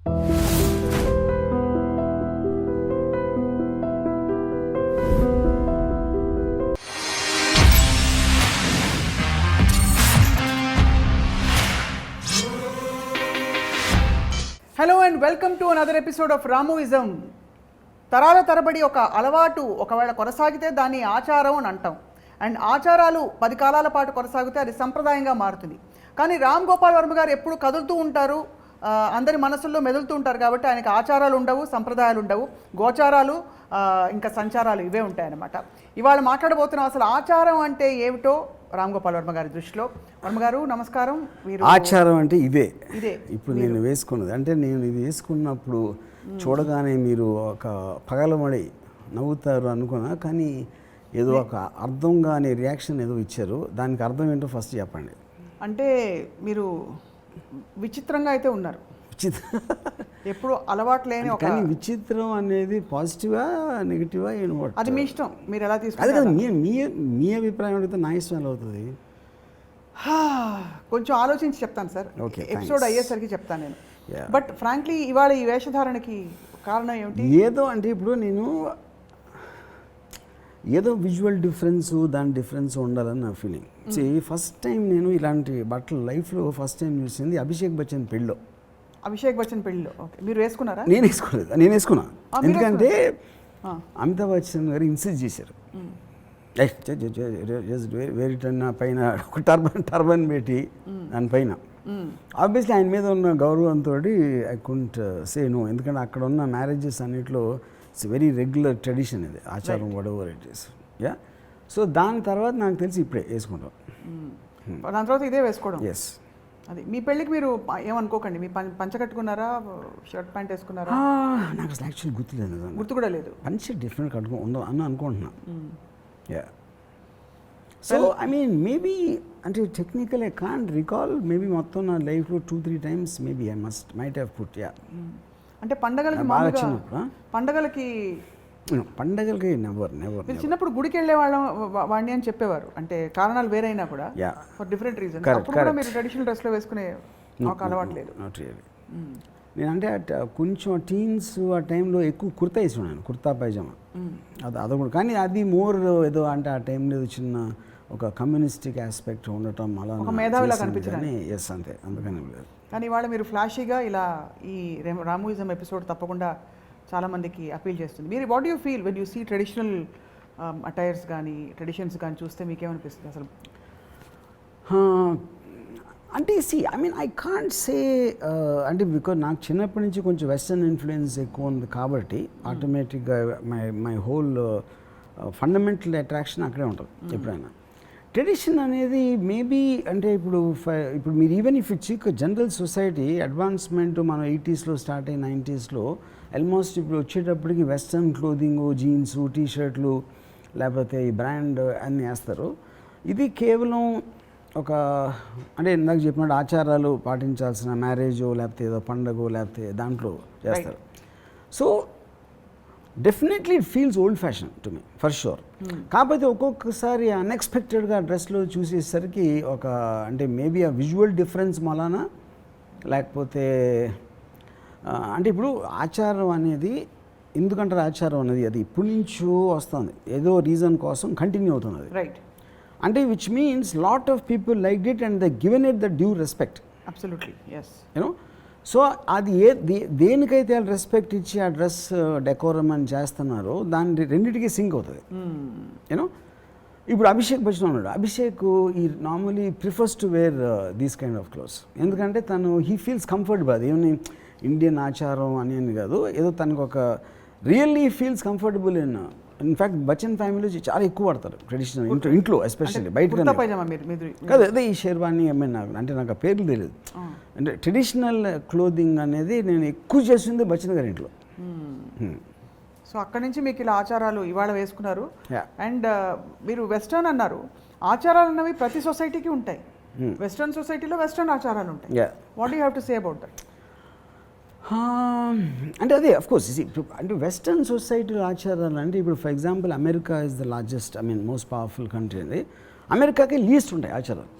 Hello and welcome to another episode of Ramuism. తరాల తరబడి ఒక అలవాటు ఒకవేళ కొనసాగితే దాన్ని ఆచారం అని అంటాం. అండ్ ఆచారాలు 10 కాలాల పాటు కొనసాగితే అది సంప్రదాయంగా మారుతుంది. కానీ రామ్ గోపాల్ వర్మ గారు ఎప్పుడు కదులుతూ ఉంటారు, అందరి మనసుల్లో మెదులుతూ ఉంటారు. కాబట్టి ఆయనకి ఆచారాలు ఉండవు, సంప్రదాయాలు ఉండవు, గోచారాలు ఇంకా సంచారాలు ఇవే ఉంటాయన్నమాట. ఇవాళ మాట్లాడబోతున్నాం అసలు ఆచారం అంటే ఏమిటో రామ్ గోపాల్ వర్మ గారి దృష్టిలో. వర్మ గారు నమస్కారం. ఆచారం అంటే ఇదే ఇప్పుడు నేను వేసుకున్నది. అంటే నేను ఇది వేసుకున్నప్పుడు చూడగానే మీరు ఒక పగలమడి నవ్వుతారు అనుకున్నా, కానీ ఏదో ఒక అర్థం కాని రియాక్షన్ ఏదో ఇచ్చారు. దానికి అర్థం ఏంటో ఫస్ట్ చెప్పండి. అంటే మీరు విచిత్రంగా అయితే ఉన్నారు. ఎప్పుడు అలవాటు లేని ఒక కానీ విచిత్రం అనేది పాజిటివా నెగిటివా అది మీ ఇష్టం, మీరు ఎలా తీసుకుంటారు. అదే మీ అభిప్రాయం అడిగితే నా ఇష్టం ఎలా అవుతుంది? కొంచెం ఆలోచించి చెప్తాను సార్. ఓకే, ఎపిసోడ్ అయ్యేసరికి చెప్తాను నేను. బట్ ఫ్రాంక్లీ ఇవాళ ఈ వేషధారణకి కారణం ఏమిటి? ఏదో అంటే ఇప్పుడు నేను ఏదో విజువల్ దాని డిఫరెన్స్ ఉండాలని నా ఫీలింగ్. ఫస్ట్ టైం నేను ఇలాంటి బట్టలు లైఫ్లో ఫస్ట్ టైం చూసింది అభిషేక్ బచ్చన్ పెళ్ళిలో. అభిషేక్ బచ్చన్ పెళ్ళిలో మీరు వేసుకున్నారా? నేను వేసుకోలేదు, నేను వేసుకున్నా. ఎందుకంటే అమితాబ్ బచ్చన్ గారు ఇన్సిస్ట్ చేశారు, వేరిటన్నా పైన ఒక టర్బన్ పెట్టి దానిపైన. ఆబ్వియస్లీ ఆయన మీద ఉన్న గౌరవంతో ఐ కుంట్ సే నో. ఎందుకంటే అక్కడ ఉన్న మ్యారేజెస్ అన్నిట్లో ఇట్స్ వెరీ రెగ్యులర్ ట్రెడిషన్, ఇది ఆచారం whatever it is. Yeah, so దాని తర్వాత నాకు తెలిసి ఇప్పుడే వేసుకుంటాం. దాని తర్వాత ఇదే వేసుకోవడం. ఎస్. అది మీ పెళ్ళికి మీరు ఏమనుకోకండి, మీ పంచ కట్టుకున్నారా, షర్ట్ ప్యాంట్ వేసుకున్నారా? నాకు అసలు యాక్చువల్లీ గుర్తులేదు, గుర్తు కూడా లేదు. పంచ డిఫరెంట్ కట్టుకో ఉండదు అని అనుకుంటున్నా. Yeah, so I mean maybe అంటే technical I can't recall, maybe మొత్తం నా లైఫ్లో 2-3 times maybe I might have put. Yeah, అంటే పండగలకి పండగలకి నెవర్ చిన్నప్పుడు గుడికి వెళ్ళే వాడిని అని చెప్పేవారు. అంటే కారణాలు వేరైనా కూడా ఫర్ డిఫరెంట్ రీజన్. అప్పుడు కూడా మీరు ట్రెడిషనల్ డ్రెస్లో వేసుకునే ఒక అలవాటు లేదు? Not really. నేనంటే కొంచెం టీన్స్ ఆ టైంలో ఎక్కువ కుర్తా వేసుకున్నాను, కుర్తా పైజామా. అదొకటి. కానీ అది మోర్ ఏదో అంటే ఆ టైంలో చిన్న ఒక కమ్యూనిస్టిక్ ఆస్పెక్ట్ ఉండటం అలా మేధావిలా కనిపించడం. ఎస్, అంతే, అందుకని లేదు. కానీ ఇవాళ మీరు ఫ్లాషీగా ఇలా ఈ రామూయిజం ఎపిసోడ్ తప్పకుండా చాలామందికి అపీల్ చేస్తుంది. మీరు what you feel when you see traditional attires కానీ ట్రెడిషన్స్ కానీ చూస్తే మీకేమనిపిస్తుంది అసలు? అంటే ఐ కాంట్ సే అంటే బికాజ్ నాకు చిన్నప్పటి నుంచి కొంచెం వెస్టర్న్ ఇన్ఫ్లుయెన్స్ ఎక్కువ ఉంది కాబట్టి ఆటోమేటిక్గా మై హోల్ ఫండమెంటల్ అట్రాక్షన్ అక్కడే ఉంటుంది ఎప్పుడైనా. ట్రెడిషన్ అనేది మేబీ అంటే ఇప్పుడు మీరు even if it's general society advancement మనం 80sలో స్టార్ట్ అయ్యి 90sలో ఆల్మోస్ట్ ఇప్పుడు వచ్చేటప్పటికి వెస్ట్రన్ క్లోదింగ్, జీన్స్, టీషర్ట్లు, లేకపోతే ఈ బ్రాండ్ అన్నీ వేస్తారు. ఇది కేవలం ఒక అంటే ఇందాక చెప్పినట్టు ఆచారాలు పాటించాల్సిన మ్యారేజో లేకపోతే ఏదో పండగో లేకపోతే దాంట్లో చేస్తారు. So definitely it feels old fashion to me for sure. కాకపోతే ఒక్కొక్కసారి అన్ఎక్స్పెక్టెడ్గా డ్రెస్లో చూసేసరికి ఒక అంటే మేబీ ఆ విజువల్ డిఫరెన్స్ మలానా లేకపోతే అంటే ఇప్పుడు ఆచారం అనేది ఎందుకంటారు, ఆచారం అనేది అది ఇప్పటి నుంచో వస్తుంది, ఏదో రీజన్ కోసం కంటిన్యూ అవుతుంది అది. రైట్. అంటే which means lot of people like it and they given it the due respect. Absolutely, yes. You know, so అది దేనికైతే వాళ్ళు రెస్పెక్ట్ ఇచ్చి ఆ డ్రెస్ డెకోరం అని చేస్తున్నారో దాని రెండింటికి సింక్ అవుతుంది. యూనో, ఇప్పుడు అభిషేక్ బచ్చన్ ఉన్నాడు. అభిషేక్ ఈ normally prefers to wear these kind of clothes. ఎందుకంటే తను హీ ఫీల్స్ కంఫర్టబుల్. అది ఏమని ఇండియన్ ఆచారం అని కాదు, ఏదో తనకు ఒక really feels comfortable. In fact Bachchan family చాలా ఎక్కువ వాడతారు ట్రెడిషనల్ ఇంట్లో ఎస్పెషల్లీ. బయట కాదు, అదే ఈ షేర్వాణి అంటే నాకు ఆ పేర్లు తెలియదు. అంటే ట్రెడిషనల్ క్లోదింగ్ అనేది నేను ఎక్కువ చేసింది బచ్చన్ గారి ఇంట్లో. సో అక్కడి నుంచి మీకు ఇలా ఆచారాలు ఇవాళ వేసుకున్నారు. అండ్ మీరు వెస్టర్న్ అన్నారు. ఆచారాలు అన్నవి ప్రతి సొసైటీకి ఉంటాయి. వెస్టర్న్ సొసైటీలో వెస్టర్న్ ఆచారాలు ఉంటాయి. What you have to say about that? అంటే అదే అఫ్కోర్స్ అంటే వెస్టర్న్ సొసైటీలో ఆచారాలు అంటే ఇప్పుడు for example America is the largest most powerful country. అది అమెరికాకి లీస్ట్ ఉంటాయి ఆచారాలు.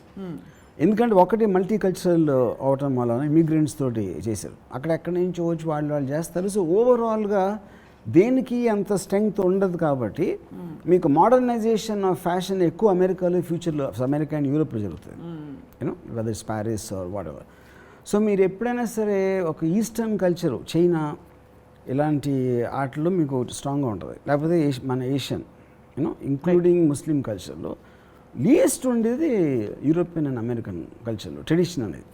ఎందుకంటే ఒకటి మల్టీ కల్చరల్ అవటం వలన ఇమిగ్రెంట్స్ తోటి చేశారు, అక్కడెక్కడి నుంచి వచ్చి వాళ్ళు చేస్తారు. సో ఓవరాల్గా దేనికి అంత స్ట్రెంగ్త్ ఉండదు కాబట్టి మీకు మోడర్నైజేషన్ ఆఫ్ ఫ్యాషన్ ఎక్కువ అమెరికాలో ఫ్యూచర్లో అమెరికా అండ్ యూరోప్లో జరుగుతుంది, you know whether it's Paris or whatever. So మీరు ఎప్పుడైనా సరే ఒక ఈస్టర్న్ కల్చరు చైనా ఇలాంటి ఆటల్లో మీకు స్ట్రాంగ్గా ఉంటుంది, లేకపోతే మన ఏషియన్ యూనో ఇంక్లూడింగ్ ముస్లిం కల్చర్లో లీయెస్ట్ ఉండేది యూరోపియన్ అండ్ అమెరికన్ కల్చర్లో ట్రెడిషన్ అనేది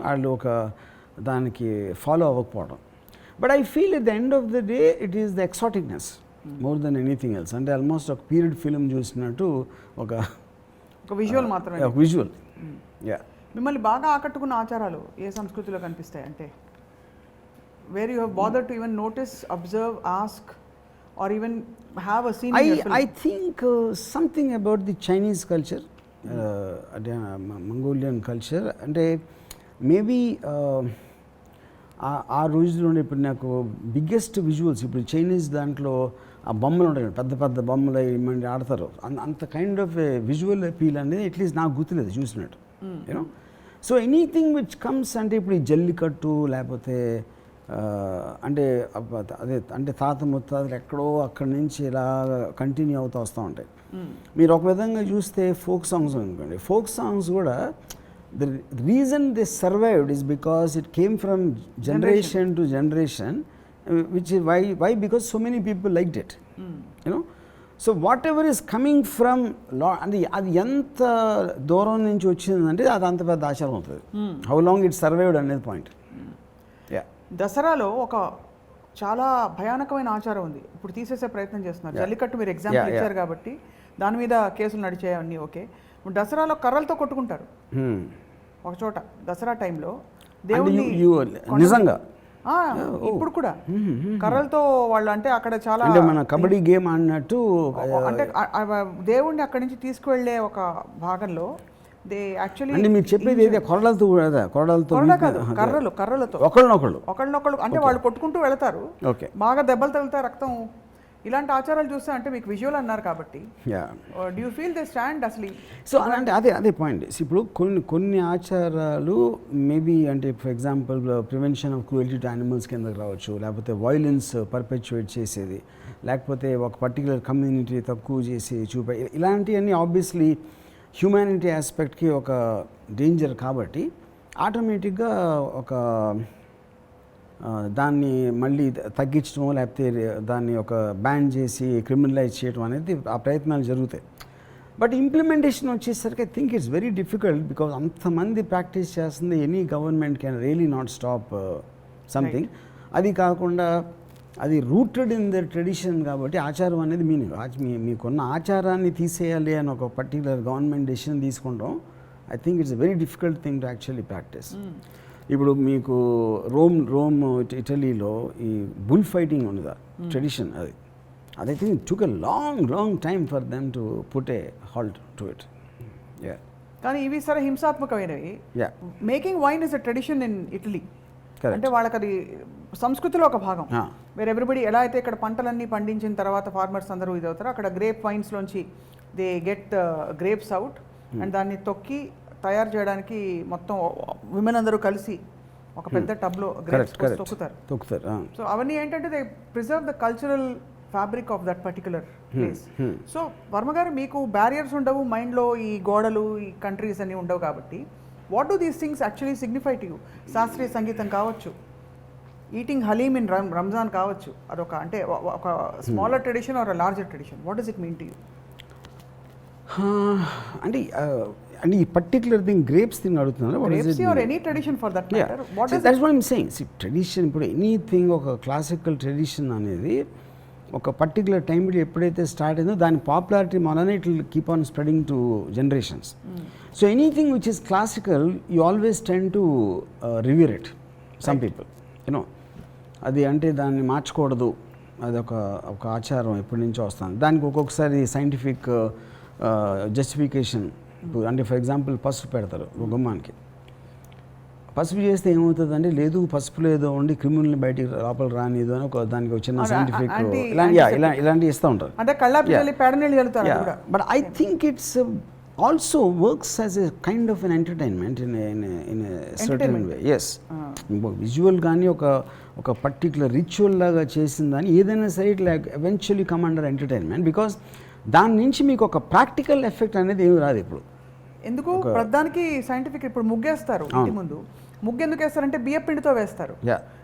వాళ్ళు ఒక దానికి ఫాలో అవ్వకపోవడం. But I feel at the end of the day it is the exoticness more than anything else. అంటే ఆల్మోస్ట్ ఒక పీరియడ్ ఫిల్మ్ చూసినట్టు ఒక విజువల్ మాత్రమే, ఒక విజువల్. యా, మిమ్మల్ని బాగా ఆకట్టుకున్న ఆచారాలు ఏ సంస్కృతిలో కనిపిస్తాయి అంటే where you have bother to even notice, observe, ask or even have a scene? I think something about the Chinese culture, Mongolian culture, అంటే మేబీ ఆ రోజుల్లో ఇప్పుడు నాకు బిగ్గెస్ట్ విజువల్స్ ఇప్పుడు చైనీస్ దాంట్లో ఆ బొమ్మలు ఉంటాయి, పెద్ద పెద్ద బొమ్మలు ఏమంటే ఆడతారు, అంత కైండ్ ఆఫ్ విజువల్ అపీల్ అనేది అట్లీస్ట్ నాకు గుర్తులేదు చూసినట్టు, you know. So anything which comes అంటే ఇప్పుడు ఈ జల్లికట్టు లేకపోతే అంటే అదే అంటే తాత ముత్తాతలు ఎక్కడో అక్కడి నుంచి ఇలా కంటిన్యూ అవుతూ వస్తూ ఉంటాయి. మీరు ఒక విధంగా చూస్తే ఫోక్ సాంగ్స్ అనుకోండి, ఫోక్ సాంగ్స్ కూడా the reason they survived is because it came from generation to generation, which why because so many people liked it, you know. So whatever is coming from అంటే అది ఎంత దూరం నుంచి వచ్చిందంటే అది అంత పెద్ద ఆచారం అవుతుంది. హౌ లాంగ్ ఇట్ సర్వైవ్డ్ అనేది పాయింట్. యా, దసరాలో ఒక చాలా భయానకమైన ఆచారం ఉంది, ఇప్పుడు తీసేసే ప్రయత్నం చేస్తున్నారు. జల్లికట్టు మీరు ఎగ్జాంపుల్ ఇచ్చారు కాబట్టి దాని మీద కేసులు నడిచాయన్నీ ఓకే. దసరాలో కర్రలతో కొట్టుకుంటారు ఒక చోట దసరా టైంలో దేవుణ్ణి నిజంగా ఇప్పుడు కూడా కర్రలతో వాళ్ళు అంటే అక్కడ చాలా అంటే మన కబడ్డీ గేమ్ ఆడినట్టు అంటే దేవుణ్ణి అక్కడి నుంచి తీసుకువెళ్ళే ఒక భాగంలో దే యాక్చువల్లీ అంటే మీరు చెప్పేది ఏదో కొరడాలతో కర్రలతో ఒకళ్ళనొకళ్ళు అంటే వాళ్ళు కొట్టుకుంటూ వెళతారు, బాగా దెబ్బలు తగులుతాయి, రక్తం, ఇలాంటి ఆచారాలు చూస్తే అంటే మీకు విజువల్ అన్నారు కాబట్టి do you feel they stand అసలు? సో అంటే అదే పాయింట్. ఇప్పుడు కొన్ని ఆచారాలు మేబీ అంటే for example prevention of cruelty to animals కిందకి రావచ్చు, లేకపోతే వైలెన్స్ పర్పెచువేట్ చేసేది, లేకపోతే ఒక పర్టికులర్ కమ్యూనిటీ తక్కువ చేసి చూపే, ఇలాంటివన్నీ ఆబ్వియస్లీ హ్యూమానిటీ ఆస్పెక్ట్కి ఒక డేంజర్ కాబట్టి ఆటోమేటిక్గా ఒక దాన్ని మళ్ళీ తగ్గించడం లేకపోతే దాన్ని ఒక బ్యాన్ చేసి క్రిమినలైజ్ చేయడం అనేది ఆ ప్రయత్నాలు జరుగుతాయి. బట్ ఇంప్లిమెంటేషన్ వచ్చేసరికి I think it's very difficult because అంతమంది ప్రాక్టీస్ చేస్తుంది, any government can really not stop something. అది కాకుండా అది రూటెడ్ ఇన్ ద ట్రెడిషన్ కాబట్టి ఆచారం అనేది మీకున్న ఆచారాన్ని తీసేయాలి అని ఒక పర్టికులర్ గవర్నమెంట్ డెసిషన్ తీసుకుంటాం. I think it's very difficult thing to actually practise. ఇప్పుడు మీకు రోమ్ ఇటలీలో ఈ బుల్ ఫైటింగ్ ఉన్నదా ట్రెడిషన్, అది think took a long time for them to put a halt to it. కానీ ఇవి సరే హింసాత్మకమైనవి. Making wine is a tradition in Italy, అంటే వాళ్ళకి అది సంస్కృతిలో ఒక భాగం. వేర్ ఎవ్రీబడి ఎలా అయితే ఇక్కడ పంటలన్నీ పండించిన తర్వాత ఫార్మర్స్ అందరూ ఇది అవుతారో, అక్కడ గ్రేప్ వైన్స్లోంచి they get grapes out and దాన్ని తొక్కి తయారు చేయడానికి మొత్తం విమెన్ అందరూ కలిసి ఒక పెద్ద టబ్లో గ్రేప్స్ తొక్కుతారు. సో అవన్నీ ఏంటంటే they preserve the cultural fabric of that particular place. So Varma గారు మీకు బ్యారియర్స్ ఉండవు, మైండ్లో ఈ గోడలు ఈ కంట్రీస్ అన్నీ ఉండవు కాబట్టి what do these things actually signify to you? శాస్త్రీయ సంగీతం కావచ్చు, ఈటింగ్ హలీమ్ ఇన్ రంజాన్ కావచ్చు, అదొక అంటే ఒక smaller tradition or larger tradition, what does it mean to you? అంటే ఈ పర్టికులర్ థింగ్ గ్రేప్స్ థింగ్ అడుగుతున్నాను. ట్రెడిషన్ ఇప్పుడు ఎనీథింగ్ ఒక క్లాసికల్ ట్రెడిషన్ అనేది ఒక పర్టికులర్ టైంలో ఎప్పుడైతే స్టార్ట్ అయిందో దాని పాపులారిటీ వలన it will keep on spreading to generations. So anything which is classical you always tend to reviewer it. Some people you know అది అంటే దాన్ని మార్చకూడదు, అది ఒక ఆచారం ఎప్పటి నుంచో వస్తుంది. దానికి ఒక్కొక్కసారి సైంటిఫిక్ జస్టిఫికేషన్, అంటే ఫర్ ఎగ్జాంపుల్ పసుపు పెడతారు గుమ్మానికి, పసుపు చేస్తే ఏమవుతుందంటే లేదు పసుపు లేదో ఉండి క్రిమినల్ని బయటికి లోపల రానిదు అని దానికి ఒక చిన్న సైంటిఫిక్ ఇలాంటివి ఇస్తూ ఉంటారు. But I think it's also works as a kind of an entertainment in a certain Entertainment. way. Yes. Visual కానీ ఒక పర్టికులర్ రిచువల్ లాగా చేసిందని ఏదైనా సరే it like eventually come under entertainment, because దాని నుంచి మీకు ఒక ప్రాక్టికల్ ఎఫెక్ట్ అనేది ఏమి రాదు ఇప్పుడు. ఎందుకు ప్రధానికి సైంటిఫిక్ ఇప్పుడు ముగ్గేస్తారు ఇంటి ముందు. ముగ్గు ఎందుకు వేస్తారంటే బియ్య పిండితో వేస్తారు.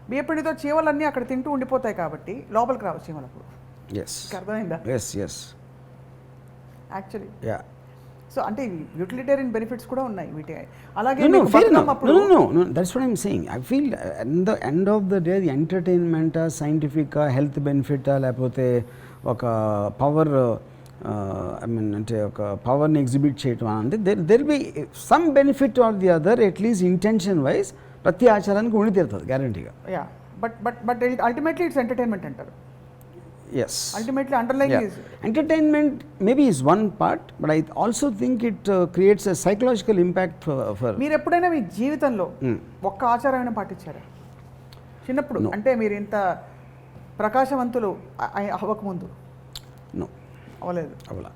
బియ్య పిండితో చీమలన్నీ అక్కడ తింటూ ఉండిపోతాయి కాబట్టి లోపలికి రావు చీమలప్పుడు. అర్థమైందా? యాక్చువల్లీ సో అంటే యూటిలిటేరియన్ బెనిఫిట్స్ కూడా ఉన్నాయి వీటి. అలాగే that's what I'm saying. I feel end of the day ఎంటర్టైన్మెంటా, సైంటిఫికా, హెల్త్ బెనిఫిటా, లేకపోతే ఒక పవర్ ఐ మీన్ అంటే ఒక పవర్ని ఎగ్జిబిట్ చేయటం అంటే there be some benefit are the other, at least intention wise ప్రతి ఆచారానికి ఉండి తీరుతుంది గ్యారంటీగా. బట్ అల్టిమేట్లీ ఇట్స్ ఎంటర్టైన్మెంట్ అంటారు. Yes. Ultimately, underlying is entertainment. Maybe is one part, but I also think it creates a psychological impact for. మీరు ఎప్పుడైనా మీ జీవితంలో ఒక్క ఆచారమైన పాటించారా చిన్నప్పుడు? అంటే మీరు ఇంత ప్రకాశవంతులు అవ్వకముందు? No. అవ్వలేదు. అవలా.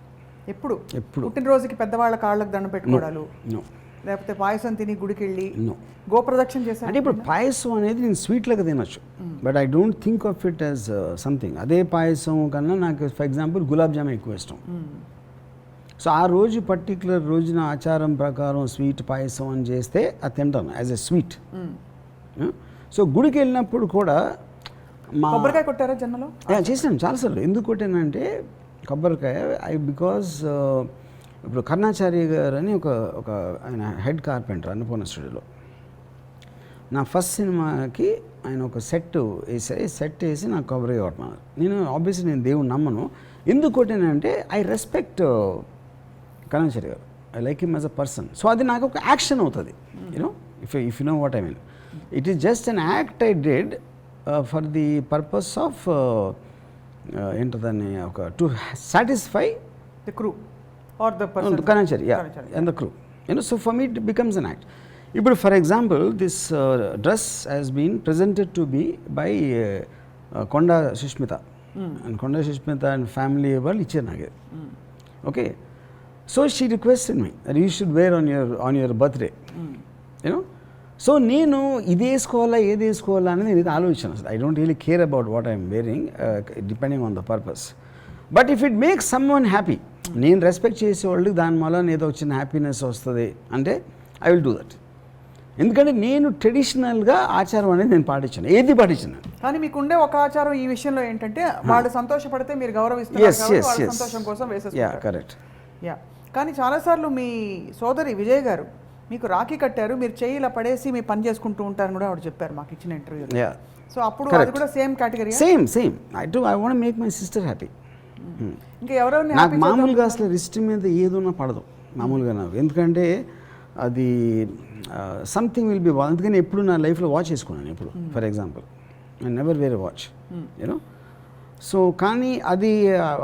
ఎప్పుడు పుట్టినరోజుకి పెద్దవాళ్ళ కాళ్ళకు దండం పెట్టుకోవడాలు, No. లేకపోతే పాయసం తిని గుడికి వెళ్ళి గోప్రదక్షిణ చేశారు? అంటే ఇప్పుడు పాయసం అనేది నేను స్వీట్లాగా తినొచ్చు, but I don't think of it as something. అదే పాయసం కన్నా నాకు ఫర్ ఎగ్జాంపుల్ గులాబ్ జామ్ ఎక్కువ ఇష్టం. సో ఆ రోజు పర్టికులర్ రోజున ఆచారం ప్రకారం స్వీట్ పాయసం అని చేస్తే అది తింటాను యాజ్ ఎ స్వీట్. సో గుడికి వెళ్ళినప్పుడు కూడా మా కొబ్బరికాయ కొట్టారా జన్మలో? చేశాను చాలాసార్లు. ఎందుకు కొట్టానంటే కొబ్బరికాయ బికాజ్ ఇప్పుడు కర్ణాచార్య గారు అని ఒక ఆయన హెడ్ కార్పెంటర్ అన్నపూర్ణ స్టూడియోలో. నా ఫస్ట్ సినిమాకి ఆయన ఒక సెట్ వేసి నాకు కొబ్బరికాయ కొట్టమన్నారు. నేను ఆబ్వియస్లీ నేను దేవుని నమ్మను. ఎందుకు కొట్టానంటే I respect Karnacharya garu, I like him as a person. So అది నాకు ఒక యాక్షన్ అవుతుంది, you know, if you know what I mean. It is just an act I did for the purpose of ఏంటదాన్ని ఒక to satisfy the crew or the person, Kanachari, and the crew. So for me it becomes an act. But for example, this dress has been presented to me by Konda Sushmita, and Konda Sushmita and family వాళ్ళు ఇచ్చారు నాకు. Okay, so she requested me that you should wear on your birthday, you know. So నేను ఇది వేసుకోవాలా ఏది వేసుకోవాలా అనేది నేను ఆలోచించాను. I don't really care about what I'm wearing depending on the purpose. But if it makes some one happy, నేను respect చేసేవాళ్ళకి దాని వల్ల ఏదో వచ్చిన హ్యాపీనెస్ వస్తుంది అంటే ఐ విల్ డూ దట్. ఎందుకంటే నేను ట్రెడిషనల్గా ఆచారం అనేది నేను పాటించాను, ఏది పాటించాను. కానీ మీకు ఉండే ఒక ఆచారం ఈ విషయంలో ఏంటంటే వాళ్ళు సంతోషపడితే మీరు గౌరవిస్తారు, సంతోషం కోసం వేసేస్తారు. కరెక్ట్. కానీ చాలాసార్లు మీ సోదరి విజయ్ గారు మీకు రాఖీ కట్టారు, మీరు చేయి ఇలా పడేసి మీ పని చేసుకుంటూ ఉంటారని కూడా ఆవిడ చెప్పారు మాకు ఇచ్చిన ఇంటర్వ్యూలో. సో అప్పుడు అది కూడా same category? Same I want make my sister happy. ఇంకా ఎవరెవరిని నాకు మామూలుగా అసలు రిస్ట్ మీద ఏదున్నా పడదు మామూలుగా నాకు, ఎందుకంటే అది సంథింగ్ విల్ బి వాచ్. అందుకని ఎప్పుడు నా లైఫ్లో వాచ్ వేసుకున్నాను ఎప్పుడు. For example I never wear watch, you know. So కానీ అది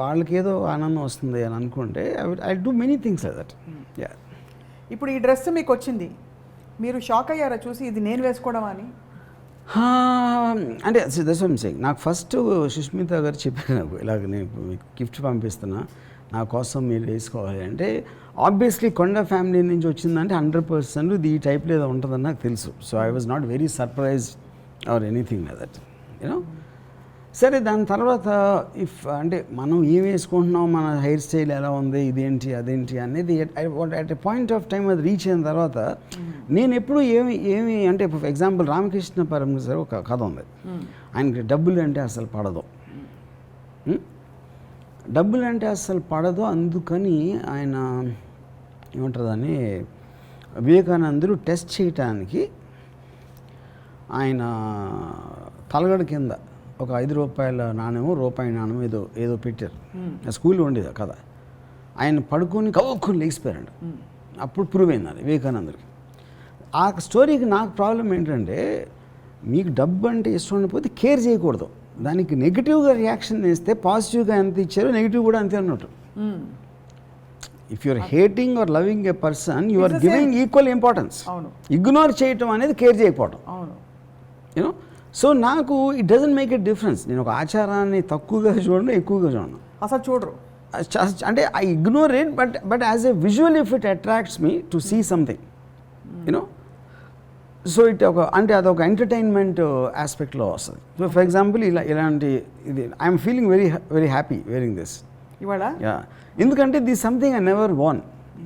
వాళ్ళకి ఏదో ఆనందం వస్తుంది అని అనుకుంటే I do many things like that. ఇప్పుడు ఈ డ్రెస్ మీకు వచ్చింది, మీరు షాక్ అయ్యారా చూసి ఇది నేను వేసుకోవడం అని? అంటే దట్స్ వాట్ ఐమ్ సేయింగ్. నాకు ఫస్ట్ సుష్మిత గారు చెప్పారు నాకు, ఇలాగ నేను మీకు గిఫ్ట్ పంపిస్తున్నా, నా కోసం మీరు వేసుకోవాలి అంటే. ఆబ్వియస్లీ కొండ ఫ్యామిలీ నుంచి వచ్చిందంటే 100% ఇది ఈ టైప్లో ఏదో ఉంటుందని నాకు తెలుసు. So I was not very surprise or anything like that, you know. సరే దాని తర్వాత అంటే మనం ఏం వేసుకుంటున్నాం, మన హెయిర్ స్టైల్ ఎలా ఉంది, ఇదేంటి అదేంటి అనేది at a point of time అది రీచ్ అయిన తర్వాత నేను ఎప్పుడు ఏమి అంటే ఫర్ ఎగ్జాంపుల్ రామకృష్ణ పరమహంస గారు ఒక కథ ఉంది. ఆయనకి డబ్బులు అంటే అసలు పడదు, డబ్బులు అంటే అసలు పడదు. అందుకని ఆయన ఏమంటారని వివేకానందుడు టెస్ట్ చేయటానికి ఆయన తలగడ కింద ఒక 5 రూపాయల నాణ్యమో రూపాయి నాణ్యమో ఏదో పెట్టారు. స్కూల్లో ఉండేది కదా. ఆయన పడుకొని కవ్వుకొని లేచిపోయారండి. అప్పుడు ప్రూవ్ అయింది అది వివేకానందుడికి. ఆ స్టోరీకి నాకు ప్రాబ్లం ఏంటంటే, మీకు డబ్బు అంటే ఇష్టం ఉండిపోతే కేర్ చేయకూడదు, దానికి నెగిటివ్గా రియాక్షన్ ఇస్తే పాజిటివ్గా ఎంత ఇచ్చారో నెగిటివ్ కూడా అంతే అన్నట్టు. If you're hating or loving a person you are giving equal importance. Ignore చేయటం అనేది కేర్ చేయకపోవడం, యూనో. సో నాకు it doesn't make a difference. నేను ఒక ఆచారాన్ని తక్కువగా చూడను, ఎక్కువగా చూడను, అసలు చూడరు. అంటే I ignore it, but as a visual if it attracts me to see something you know. So అంటే అదొక ఎంటర్టైన్మెంట్ ఆస్పెక్ట్లో వస్తుంది. సో ఫర్ ఎగ్జాంపుల్ ఇలాంటి ఇది I'm feeling very happy wearing this ఇవాళ. యా, ఎందుకంటే this something I never won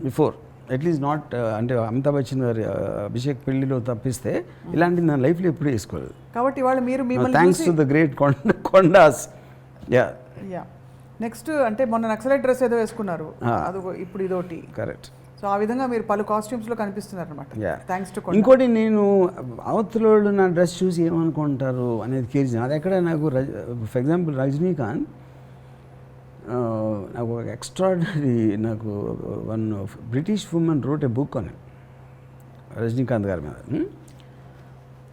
before, at least not అంటే అమితాబ్ బచ్చన్ గారి అభిషేక్ పెళ్లిలో తప్పిస్తే ఇలాంటిది నా లైఫ్లో ఎప్పుడు వేసుకోలేదు. కాబట్టి ఇవాళ మీరు thanks to the great Kondas. Yeah yeah. Next అంటే మొన్న నక్సలైట్ డ్రెస్ ఏదో వేసుకున్నారు, అది ఇప్పుడు ఇదోటి. కరెక్ట్. సో ఆ విధంగా మీరు పలు కాస్ట్యూమ్స్లో కనిపిస్తున్నారు అనమాట. Thanks to. ఇంకోటి, నేను అవతలోళ్ళు నా డ్రెస్ చూసి ఏమనుకుంటారు అనేది కేర్. అది ఎక్కడ నాకు ఫర్ ఎగ్జాంపుల్ రజనీకాంత్ నాకు ఒక ఎక్స్ట్రాడినరీ, నాకు one British women wrote a book అని రజనీకాంత్ గారి మీద.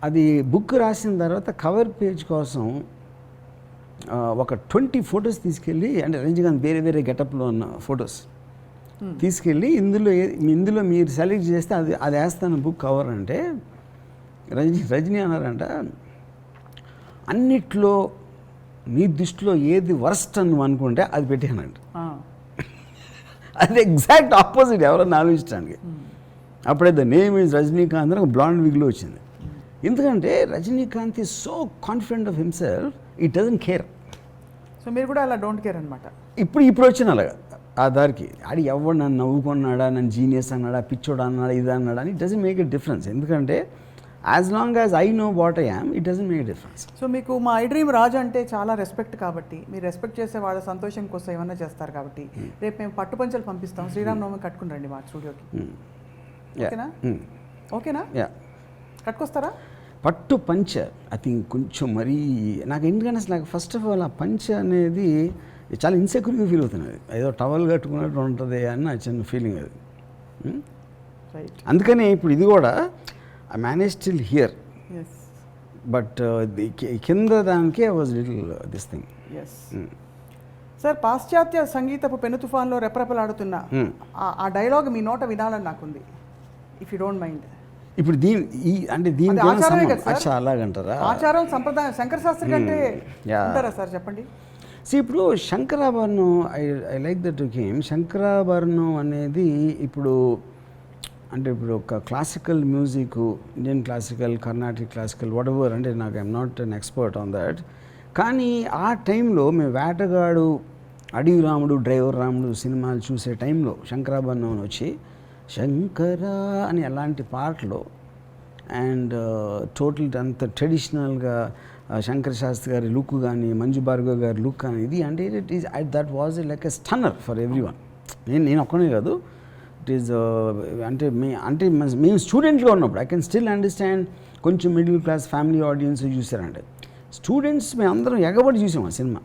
అది బుక్ రాసిన తర్వాత కవర్ పేజ్ కోసం ఒక 20 ఫొటోస్ తీసుకెళ్ళి, అంటే రజనీకాంత్ వేరే వేరే గెటప్లో ఉన్న ఫొటోస్ తీసుకెళ్ళి ఇందులో మీరు సెలెక్ట్ చేస్తే అది వేస్తాను బుక్ కవర్ అంటే, రజనీ అన్నారంట, అన్నిట్లో నీ దృష్టిలో ఏది వర్స్ట్ అని అనుకుంటే అది పెట్టానంట. అది ఎగ్జాక్ట్ ఆపోజిట్ ఎవరన్నా ఆలోచించడానికి. అప్పుడే ద నేమ్ ఈజ్ రజనీకాంత్ అని ఒక బ్లాండ్ విగ్లో వచ్చింది. ఎందుకంటే Rajinikanth is so confident of himself, it doesn't care. So మీరు కూడా అలా డోంట్ కేర్ అనమాట. ఇప్పుడు వచ్చిన అలాగా ఆ దారికి ఆడి ఎవడు నన్ను నవ్వుకున్నాడా, నన్ను జీనియస్ అన్నాడా, పిచ్చోడా అన్నాడా, ఇది అన్నాడా అని it doesn't make a difference. ఎందుకంటే as long as I know what I am, it doesn't make a difference. So మీకు మా ఐ డ్రీమ్ రాజు అంటే చాలా రెస్పెక్ట్ కాబట్టి, మీరు రెస్పెక్ట్ చేసే వాళ్ళ సంతోషం కోసం ఏమన్నా చేస్తారు కాబట్టి, రేపు మేము పట్టు పంచలు పంపిస్తాం, శ్రీరామనవమి కట్టుకుని రండి మా స్టూడియోకి. ఓకేనా? ఓకేనా? కట్టుకొస్తారా? పట్టు పంచ ఐ థింక్ కొంచెం మరీ నాకు ఎందుకంటే అసలు నాకు ఫస్ట్ ఆఫ్ ఆల్ ఆ పంచ అనేది చాలా ఇన్సెక్యూర్గా ఫీల్ అవుతున్నది. ఏదో టవల్ కట్టుకున్నట్టు ఉంటుంది అని నా చిన్న ఫీలింగ్ అది. అందుకనే ఇప్పుడు ఇది కూడా I manage still here, but కింద దానికి I was little this thing. Sir, పాశ్చాత్య సంగీతపు పెను తుఫాన్లో రెపరెపలాడుతున్న ఆ డైలాగ్ మీ నోట వినాలని నాకుంది, ఇఫ్ యూ డోంట్ మైండ్. ఇప్పుడు దీని అలాగంటారా? ఆచారం సంప్రదాయం శంకర శాస్త్రి కంటే ఉంటారా సార్? చెప్పండి. ఇప్పుడు Shankarabharanam, I like that game. Shankarabharanam అనేది ఇప్పుడు ఒక classical music, Indian classical, Carnatic classical, whatever, అంటే నాకు I'm not an expert on that. కానీ ఆ టైంలో మేము వేటగాడు, అడవి రాముడు, డ్రైవర్ రాముడు సినిమాలు చూసే టైంలో శంకరాభరణం వచ్చి శంకర అని అలాంటి పాటలు అండ్ టోటల్ అంత ట్రెడిషనల్గా శంకర శాస్త్రి గారి లుక్ కానీ, మంజు భార్గవ్ గారి లుక్ కానీ, ఇది అంటే it is that was like a stunner for everyone. నేను ఒక్కనే కాదు, ఇట్ ఈస్ అంటే మేము స్టూడెంట్గా ఉన్నప్పుడు ఐ కెన్ స్టిల్ అండర్స్టాండ్. కొంచెం మిడిల్ క్లాస్ ఫ్యామిలీ ఆడియన్స్ చూసారంటే, స్టూడెంట్స్ మేము అందరం ఎగబడి చూసాం ఆ సినిమా.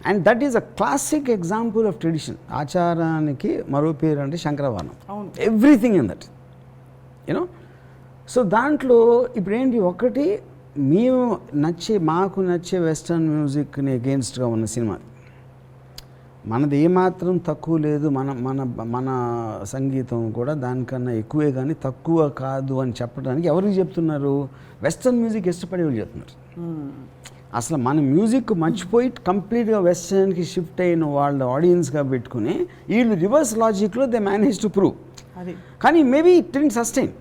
And that is a classic example of tradition. ఆచారానికి మరో పేరు అంటే Sankarabharanam, everything in that you know. So దాంట్లో ఇప్పుడు ఏంటి, ఒకటి మాకు నచ్చే వెస్టర్న్ మ్యూజిక్ని అగెయిన్స్ట్గా ఉన్న సినిమా. మనది ఏమాత్రం తక్కువ లేదు, మన సంగీతం కూడా దానికన్నా ఎక్కువే కానీ తక్కువ కాదు అని చెప్పడానికి ఎవరికి చెప్తున్నారు? వెస్టర్న్ మ్యూజిక్ ఇష్టపడే వాళ్ళు చెప్తున్నారు. అసలు మన మ్యూజిక్ మర్చిపోయి కంప్లీట్గా వెస్టర్న్కి షిఫ్ట్ అయిన వాళ్ళ ఆడియన్స్గా పెట్టుకుని వీళ్ళు రివర్స్ లాజిక్లో దే మేనేజ్ టు ప్రూవ్. కానీ maybe it didn't sustain.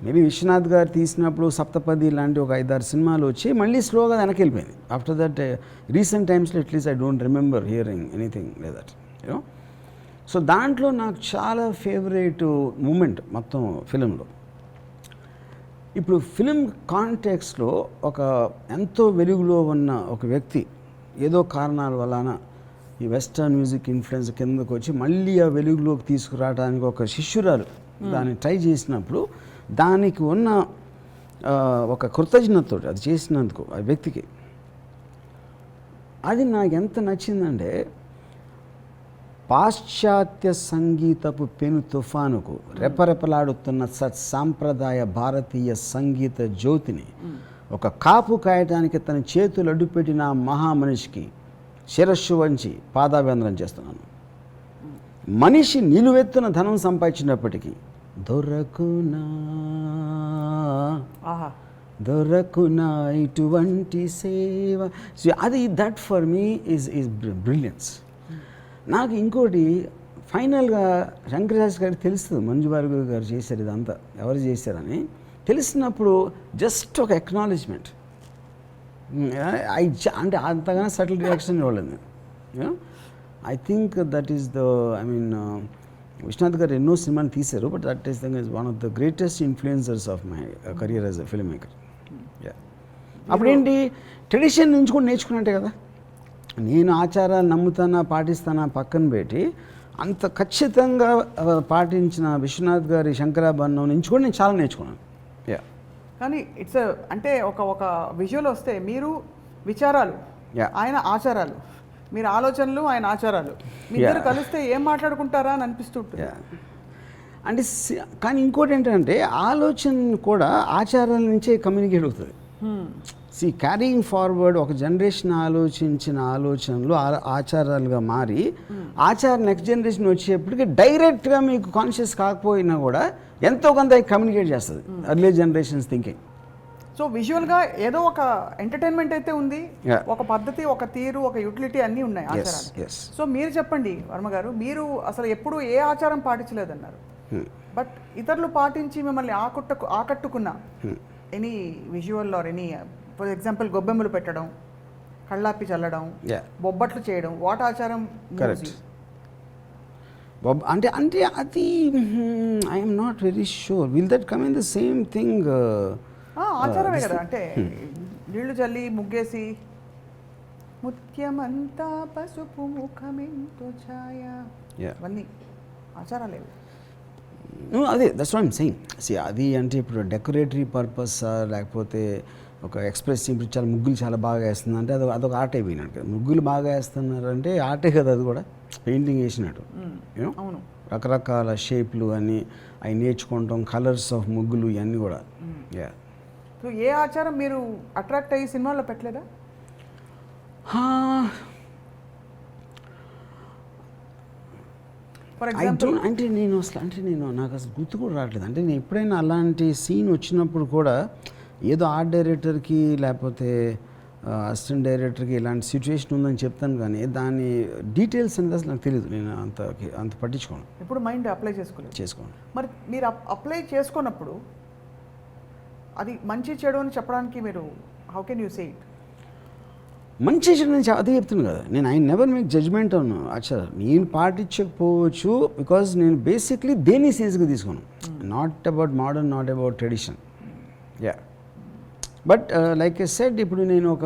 Maybe Vishwanath garu తీసినప్పుడు సప్తపది లాంటి ఒక 5-6 సినిమాలు వచ్చి మళ్ళీ స్లోగా వెనక్కి వెళ్ళిపోయింది. ఆఫ్టర్ దట్ రీసెంట్ టైమ్స్లో at least I don't remember hearing anything like that you know. So దాంట్లో నాకు చాలా ఫేవరెట్ మూమెంట్ మొత్తం ఫిలింలో. ఇప్పుడు ఫిలిం కాంటెక్స్లో ఒక ఎంతో వెలుగులో ఉన్న ఒక వ్యక్తి ఏదో కారణాల వలన ఈ వెస్టర్న్ మ్యూజిక్ ఇన్ఫ్లుయెన్స్ కిందకు వచ్చి మళ్ళీ ఆ వెలుగులోకి తీసుకురావడానికి ఒక శిష్యురాలు దాన్ని ట్రై చేసినప్పుడు దానికి ఉన్న ఒక కృతజ్ఞతతో అది చేసినందుకు ఆ వ్యక్తికి, అది నాకు ఎంత నచ్చిందంటే, పాశ్చాత్య సంగీతపు పెను తుఫానుకు రెపరెపలాడుతున్న సాంప్రదాయ భారతీయ సంగీత జ్యోతిని ఒక కాపు కాయటానికి తన చేతులు అడ్డుపెట్టిన మహామనిషికి శిరస్సు వంచి పాదాభివందనం చేస్తున్నాను. మనిషి నిలువెత్తున ధనం సంపాదించినప్పటికీ దొరకునా ఇటువంటి సేవ, అది that for me is brilliance. నాకు ఇంకోటి ఫైనల్గా శంకరశాస్త్రి గారికి తెలుస్తుంది మంజు భార్గవి గారు చేశారు ఇదంతా ఎవరు చేశారని తెలిసినప్పుడు జస్ట్ ఒక ఎక్నాలెడ్జ్మెంట్ అంటే అంతగానో సటిల్ రియాక్షన్ ఇవ్వలేదు I think that is the I mean Vishwanath garu ఎన్నో సినిమాలు తీశారు but that is thing is one of the greatest influencers of my career as a film maker. అప్పుడేంటి ట్రెడిషన్ నుంచి కూడా నేర్చుకున్నట్టే కదా, నేను ఆచారాలు నమ్ముతానా పాటిస్తానా పక్కన పెట్టి అంత ఖచ్చితంగా పాటించిన విశ్వనాథ్ గారి శంకరాభరణం నుంచి కూడా నేను చాలా నేర్చుకున్నాను. కానీ ఇట్స్ అంటే ఒక విజువల్ వస్తే మీరు విచారాలు ఆయన ఆచారాలు, మీరు ఆలోచనలు ఆయన ఆచారాలు, మీ ఇద్దరు కలిస్తే ఏం మాట్లాడుకుంటారా అని అనిపిస్తుంటుంది. అంటే కానీ ఇంకోటి ఏంటంటే ఆలోచన కూడా ఆచారాల నుంచే కమ్యూనికేట్ అవుతుంది. క్యారీయింగ్ ఫార్వర్డ్ ఒక జనరేషన్ ఆలోచించిన ఆలోచనలు ఆచారాలుగా మారి ఆచారం నెక్స్ట్ జనరేషన్ వచ్చేప్పటికి డైరెక్ట్గా మీకు కాన్షియస్ కాకపోయినా కూడా ఎంతో కొంత కమ్యూనికేట్ చేస్తుంది అర్లీ జనరేషన్స్ థింకింగ్. సో విజువల్గా ఏదో ఒక ఎంటర్టైన్మెంట్ అయితే ఉంది, ఒక పద్ధతి, ఒక తీరు, ఒక యూటిలిటీ అన్నీ ఉన్నాయి ఆచారాలు. సో మీరు చెప్పండి వర్మ గారు, మీరు అసలు ఎప్పుడు ఏ ఆచారం పాటించలేదన్నారు, బట్ ఇతరులు పాటించి మిమ్మల్ని ఆకట్టుకున్న any visual or any, for example గొబ్బెమ్మలు పెట్టడం, కళ్ళాపి చల్లడం, బొబ్బట్లు చేయడం, వాట్ ఆచారం? కరెక్ట్. అంటే అంటే అది I'm not very sure will that come in the same thing. ఆచారమే కదా, అంటే నీళ్లు చల్లి ముగ్గేసి ముత్యమంతా పసుపు ముఖమెంతో ఛాయ, అవన్నీ ఆచారాలేవు. అదే దట్స్ వాట్ ఐమ్ సెయింగ్. అది అంటే ఇప్పుడు డెకరేటరీ పర్పస్ లేకపోతే ఒక ఎక్స్ప్రెస్ ఇప్పుడు చాలా ముగ్గులు చాలా బాగా వేస్తుంది అంటే అదొక ఆర్ట్ అయిపోయినట్టు కదా. ముగ్గులు బాగా వేస్తున్నారంటే ఆర్టే కదా, అది కూడా పెయింటింగ్ వేసినట్టు. అవును, రకరకాల షేప్లు అని అవి నేర్చుకుంటాం, కలర్స్ ఆఫ్ ముగ్గులు ఇవన్నీ కూడా. సో ఏ ఆచారం మీరు అట్రాక్ట్ అయ్యి సినిమాలో పెట్టలేదా? అంటే నేను అసలు నాకు అసలు గుర్తు కూడా రావట్లేదు. అంటే నేను ఎప్పుడైనా అలాంటి సీన్ వచ్చినప్పుడు కూడా ఏదో ఆర్ట్ డైరెక్టర్కి లేకపోతే అసిస్టెంట్ డైరెక్టర్కి ఇలాంటి సిచ్యువేషన్ ఉందని చెప్తాను, కానీ దాని డీటెయిల్స్ అనేది అసలు నాకు తెలియదు. నేను అంత పట్టించుకోను, ఇప్పుడు మైండ్ అప్లై చేసుకోను. మరి మీరు అప్లై చేసుకున్నప్పుడు అది మంచి చెడు అని చెప్పడానికి మీరు how can you say it? మంచి చెడు నేను అదే చెప్తున్నాను కదా, నేను ఐ నెవర్ మేక్ జడ్జ్మెంట్ అను ఆచారం. నేను పాటించకపోవచ్చు బికాజ్ నేను బేసిక్లీ దేన్ని సీరియస్గా తీసుకున్నాను. Not about modern, not about tradition. But like I said, ఇప్పుడు నేను ఒక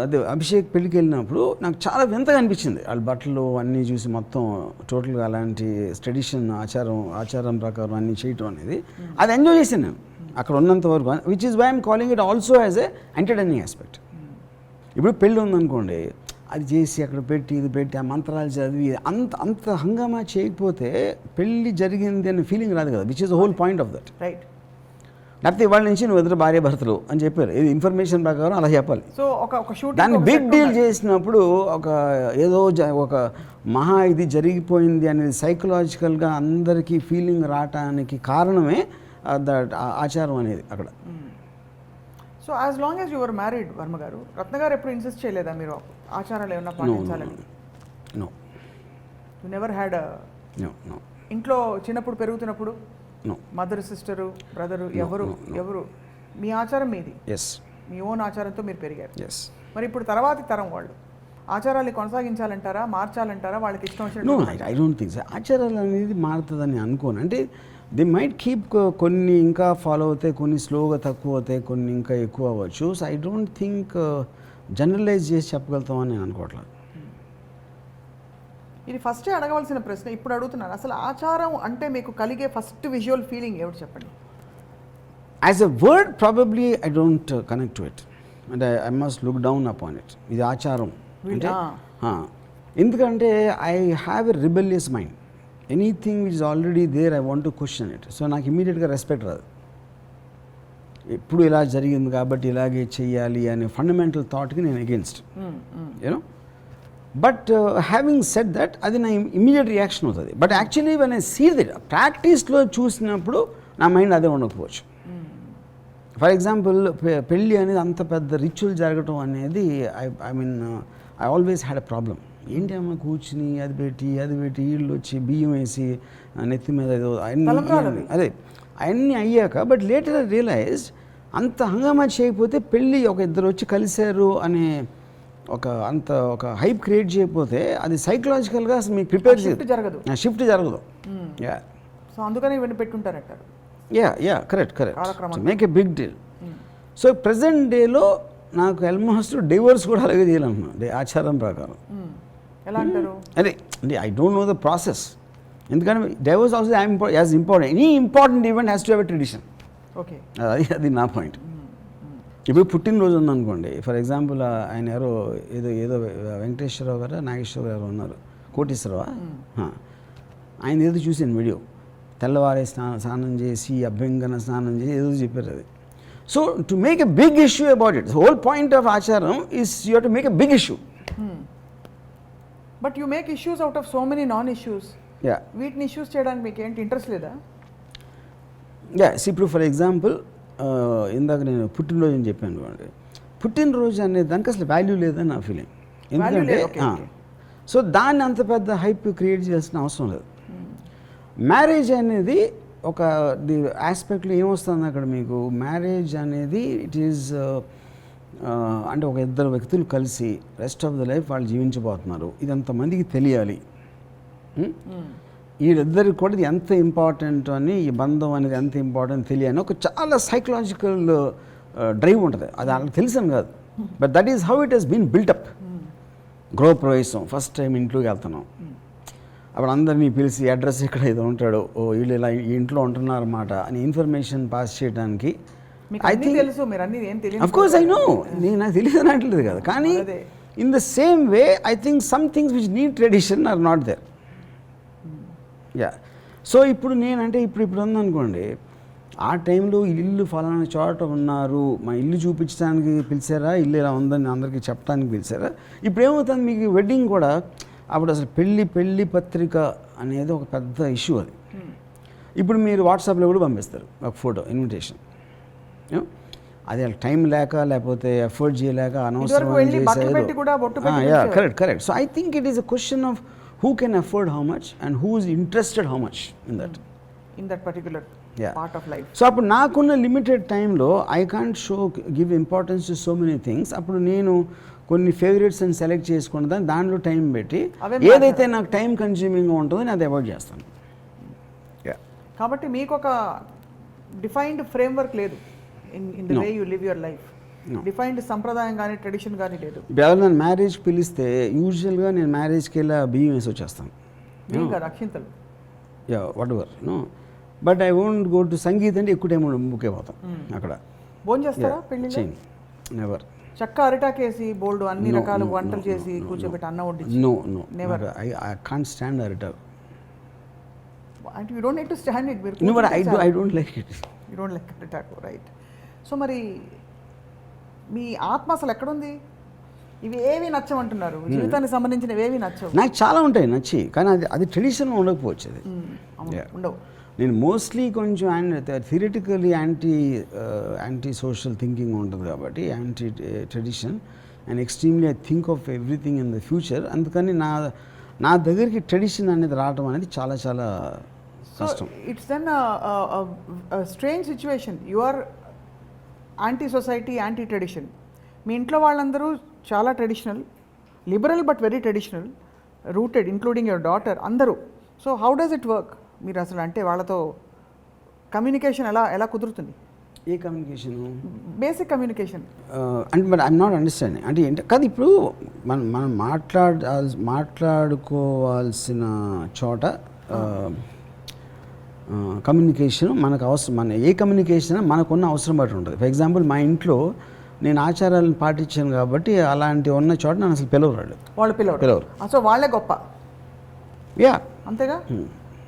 అదే అభిషేక్ పెళ్ళికి వెళ్ళినప్పుడు నాకు చాలా వింతగా అనిపించింది. వాళ్ళ బట్టలు అన్నీ చూసి మొత్తం టోటల్గా అలాంటి ట్రెడిషన్ ఆచారం ప్రకారం అన్నీ చేయటం అనేది అది ఎంజాయ్ చేశాను నేను అక్కడ ఉన్నంత వరకు, which is why I'm calling it also as a entertaining aspect. ఇప్పుడు పెళ్ళి ఉందనుకోండి, అది చేసి అక్కడ పెట్టి ఇది పెట్టి ఆ మంత్రాలు చదివి అంత హంగామా చేయకపోతే పెళ్ళి జరిగింది అనే ఫీలింగ్ రాదు కదా, which is the whole point of that. Right. లేకపోతే ఇవాళ నుంచి నువ్వు ఎదురు భార్య భర్తలు అని చెప్పారు, ఇది ఇన్ఫర్మేషన్ ప్రకారం అలా చెప్పాలి. సో ఒక షూటింగ్ దాన్ని బిగ్ డీల్ చేసినప్పుడు ఒక మహా ఇది జరిగిపోయింది అనేది సైకలాజికల్గా అందరికీ ఫీలింగ్ రావటానికి కారణమే దట్ ఆచారం అనేది అక్కడ. So as long as your married Varma గారు, రత్న గారు ఎప్పుడు ఇన్సిస్ట్ చేయలేదా మీరు ఆచారాలు ఏమన్నా పాటించాలని? No, you never had? No. ఇంట్లో చిన్నప్పుడు పెరుగుతున్నప్పుడు నో, మదర్, సిస్టరు, బ్రదరు ఎవరు మీ ఆచారం మీది, మీ ఓన్ ఆచారంతో మీరు పెరిగారు. మరి ఇప్పుడు తర్వాతి తరం వాళ్ళు ఆచారాన్ని కొనసాగించాలంటారా, మార్చాలంటారా, వాళ్ళకి ఇష్టం వచ్చినట్టు? ఐ డోంట్ థింక్ సార్ ఆచారాలు అనేది మారుతుందని అనుకోను. అంటే దే మైట్ కీప్, కొన్ని ఇంకా ఫాలో అవుతాయి, కొన్ని స్లోగా తక్కువ అవుతాయి, కొన్ని ఇంకా ఎక్కువ అవ్వచ్చు. So I don't think generalise చేసి చెప్పగలుగుతామని నేను అనుకోవట్లేదు. ఇది ఫస్టే అడగవలసిన ప్రశ్న, ఇప్పుడు అడుగుతున్నాను. అసలు ఆచారం అంటే మీకు కలిగే ఫస్ట్ విజువల్ ఫీలింగ్ ఏమిటి చెప్పండి? As a word probably I don't connect to it and I must look down upon it. ఇది ఆచారం అంటే ఎందుకంటే I have a rebellious mind. Anything which is already there I want to question it. So నాకు ఇమీడియట్గా respect రాదు. ఎప్పుడు ఇలా జరిగింది కాబట్టి ఇలాగే చెయ్యాలి అనే ఫండమెంటల్ థాట్కి నేను against, you know. But having said that అది నా ఇమీడియట్ రియాక్షన్ అవుతుంది. But actually when I see that ప్రాక్టీస్లో చూసినప్పుడు నా మైండ్ అదే ఉండకపోవచ్చు. ఫర్ ఎగ్జాంపుల్ పెళ్ళి అనేది అంత పెద్ద రిచువల్ జరగటం అనేది I mean I always had a problem ఏంటి అమ్మ కూర్చుని అది పెట్టి వీళ్ళు వచ్చి బియ్యం వేసి నెత్తి మీద ఏదో అదే అవన్నీ అయ్యాక బట్ లేటర్ రియలైజ్ అంత హంగామా చేయకపోతే పెళ్ళి ఒక ఇద్దరు వచ్చి కలిశారు అనే ఒక హైప్ క్రియేట్ చేయకపోతే అది సైకలాజికల్గా అసలు మీకు ప్రిపేర్ జరగదు, షిఫ్ట్ జరగదు. యా, సో అందుకని ఇవన్నీ పెట్టుంటారంటారు. Yeah correct make a big deal. So present డేలో నాకు ఆల్మోస్ట్ డివోర్స్ కూడా అలాగే చేయాలన్నా ఆచారం ప్రకారం. ఎలా అంటారు? అదే అంటే I don't know the process, ఎందుకంటే divorce also as important. Any important event has to have a tradition. Okay, అది నా పాయింట్. ఇప్పుడు పుట్టినరోజు ఉందనుకోండి, ఫర్ ఎగ్జాంపుల్ ఆయన ఎవరో ఏదో వెంకటేశ్వరరావు గారు నాగేశ్వరరావు గారు ఉన్నారు, కోటేశ్వరరావా, ఆయన ఏదో చూసాను వీడియో, తెల్లవారే స్నానం చేసి అభ్యంగన స్నానం చేసి ఏదో చెప్పారు అది. So to make a big issue about it, whole point of ఆచారం is you have to make a big issue. But you make issues out of so many non issues. Yeah, వీటిని ఇష్యూస్ చేయడానికి మీకు ఏంటి interest లేదా? Yeah, ఇప్పుడు for example ఇందాక నేను పుట్టినరోజు అని చెప్పాను అనుకోండి, పుట్టినరోజు అనేది దానికి అసలు వాల్యూ లేదని నా ఫీలింగ్. ఎందుకంటే సో దాన్ని అంత పెద్ద హైప్ క్రియేట్ చేయాల్సిన అవసరం లేదు. మ్యారేజ్ అనేది ఒక ఆస్పెక్ట్లో ఏమొస్తుంది అక్కడ మీకు, మ్యారేజ్ అనేది ఇట్ ఈజ్ అంటే ఒక ఇద్దరు వ్యక్తులు కలిసి రెస్ట్ ఆఫ్ ద లైఫ్ వాళ్ళు జీవించబోతున్నారు, ఇది అంతమందికి తెలియాలి, వీళ్ళిద్దరికి కూడా ఇది ఎంత ఇంపార్టెంట్ అని, ఈ బంధం అనేది ఎంత ఇంపార్టెంట్ తెలియని ఒక చాలా సైకలాజికల్ డ్రైవ్ ఉంటుంది. అది వాళ్ళకి తెలిసాను కాదు, but that is how it has been built up. గృహప్రవేశం ఫస్ట్ టైం ఇంట్లోకి వెళ్తున్నాం, అప్పుడు అందరినీ పిలిచి అడ్రస్ ఇక్కడ ఏదో ఉంటాడు, వీళ్ళు ఇలా ఈ ఇంట్లో ఉంటున్నారన్నమాట అని ఇన్ఫర్మేషన్ పాస్ చేయడానికి. ఐ థింక్ తెలుసు, మీరు అన్ని ఏం తెలియదు. అఫ్ కోర్స్ ఐ నో, నాకు తెలియదు అనట్లేదు కదా, కానీ in the same way I think some things which need tradition are not there. Yeah, so ఇప్పుడు నేనంటే ఇప్పుడు ఉందనుకోండి, ఆ టైంలో ఇల్లు ఫలానా చోట ఉన్నారు, మా ఇల్లు చూపించడానికి పిలిచారా, ఇల్లు ఇలా ఉందని అందరికీ చెప్పడానికి పిలిచారా. ఇప్పుడు ఏమవుతుంది మీకు వెడ్డింగ్ కూడా, అప్పుడు అసలు పెళ్ళి పత్రిక అనేది ఒక పెద్ద ఇష్యూ అది. ఇప్పుడు మీరు వాట్సాప్లో కూడా పంపిస్తారు ఒక ఫోటో ఇన్విటేషన్, అది టైం లేకపోతే ఎఫర్ట్ చేయలేక అనవసరం చేసేది. Correct. So I think it is a question of who can afford how much and who is interested how much in that particular part of life. So appudu naakunna limited time lo I can't give importance to so many things. Appudu nenu konni favorites and select chesukona danlo time betti edaithe naaku time consuming ga untundo adi avoid chestanu. Yeah, kabatti meeku oka defined framework ledu in the way you live your life. Defined సంప్రదాయం కానీ tradition కానీ లేదు. ఇప్పుడు నన్ను మ్యారేజ్కి పిలిస్తే యూజువల్గా నేను మ్యారేజ్కి వెళ్ళి బియ్యం వేసి వచ్చేస్తాను, అక్షింతలు, yeah whatever no. But I won't go to Sangeet అంటే ఎక్కువ టైం బుక్ అయిపోతాం అక్కడ. భోజనం చేస్తారా పెళ్ళి? నెవర్. చక్క అరిటాకేసి బోల్డ్ అన్ని రకాల వంటలు చేసి కూర్చోబెట్టి అన్నం వడ్డించి? No never. I can't stand అరిటాక్. అంటే you don't need to stand it. No but I don't like it. You don't like అరిటాక్, రైట్. సో మరి మీ ఆత్మ అసలు ఎక్కడుంది? ఇవి ఏవి నచ్చమంటున్నారు, జీవితానికి సంబంధించినవి ఏవి నచ్చవు? నాకు చాలా ఉంటాయి నచ్చి, కానీ అది ట్రెడిషన్లో ఉండకపోవచ్చు. అది ఉండవు. నేను మోస్ట్లీ కొంచెం థియరిటికలీ యాంటీ సోషల్ థింకింగ్ ఉంటుంది కాబట్టి, anti tradition and extremely I think of everything in the future. అందుకని నా దగ్గరికి ట్రెడిషన్ అనేది రావడం అనేది చాలా చాలా కష్టం. It's then strange situation. You are anti society, anti tradition. మీ ఇంట్లో వాళ్ళందరూ చాలా traditional, liberal but very traditional, rooted including your daughter, అందరూ. So how does it work? మీరు అసలు అంటే వాళ్ళతో కమ్యూనికేషన్ ఎలా కుదురుతుంది? ఏ కమ్యూనికేషన్? బేసిక్ కమ్యూనికేషన్ అంటే బట్ ఐఎమ్ నాట్ అండర్స్టాండింగ్. అంటే ఏంటి కాదు, ఇప్పుడు మనం మాట్లాడుకోవాల్సిన చోట కమ్యూనికేషన్ మనకు అవసరం. మన ఏ కమ్యూనికేషన్ మనకున్న అవసరం బట్టి ఉంటుంది. ఫర్ ఎగ్జాంపుల్ మా ఇంట్లో నేను ఆచారాలను పాటించాను కాబట్టి అలాంటి ఉన్న చోట నన్ను అసలు వాళ్ళు పిలవరు. సో వాళ్ళే గొప్ప. యా, అంతేగా.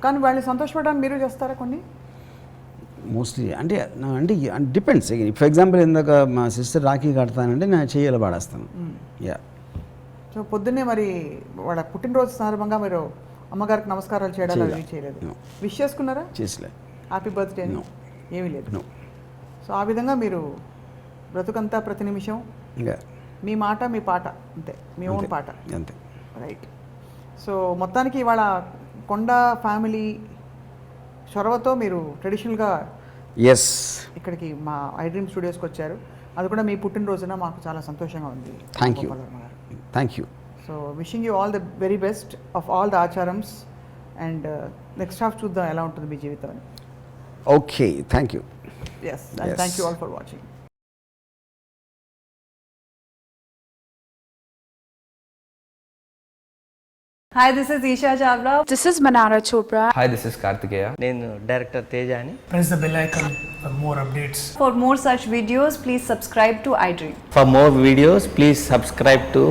కానీ వాళ్ళని సంతోషపడడానికి మీరు చేస్తారా కొన్ని? మోస్ట్లీ అంటే డిపెండ్స్. ఫర్ ఎగ్జాంపుల్ ఇందాక మా సిస్టర్ రాఖీ కడతానంటే నేను చెయ్యాలి పాడేస్తాను. యా. సో పొద్దున్నే మరి వాళ్ళ పుట్టినరోజు సందర్భంగా మీరు అమ్మగారికి నమస్కారాలు చేయలేదు? విష్ చేసుకున్నారా? చేసలేదు. హ్యాపీ బర్త్డే ఏమీ లేదు. సో ఆ విధంగా మీరు బ్రతుకంతా ప్రతి నిమిషం మీ మాట మీ పాట, అంతే, మీ ఓన్ పాట, అంతే. రైట్. సో మొత్తానికి ఇవాళ కొండ ఫ్యామిలీ చొరవతో మీరు ట్రెడిషనల్గా ఎస్, ఇక్కడికి మా ఐ డ్రీమ్ స్టూడియోస్కి వచ్చారు. అది కూడా మీ పుట్టినరోజున మాకు చాలా సంతోషంగా ఉంది. Thank you, Gopal Varma garu. Thank you. So wishing you all the very best of all the ఆచారమ్స్. అండ్ నెక్స్ట్ హాఫ్ చూద్దాం ఎలా ఉంటుంది మీ జీవితం అని. Okay, thank you. Yes, and thank you all for watching. Hi, this is Isha Chavla. This is Manara Chopra. Hi, this is Kartikeya. నేను director Teja అని. Press the bell icon for more updates. For more such videos, please subscribe to iDream. For more videos, please subscribe to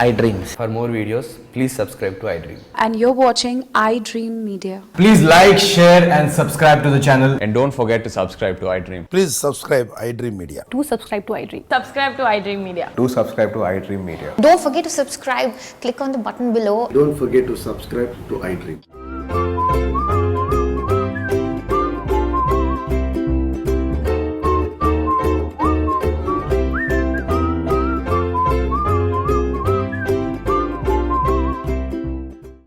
iDreams. For more videos, please subscribe to iDream. And you're watching iDream Media. Please like, share and subscribe to the channel. And don't forget to subscribe to iDream. Please subscribe iDream Media. Do subscribe to iDream. Subscribe to iDream Media. Do subscribe to iDream Media. Don't forget to subscribe. Click on the button below. Don't forget to subscribe to iDream.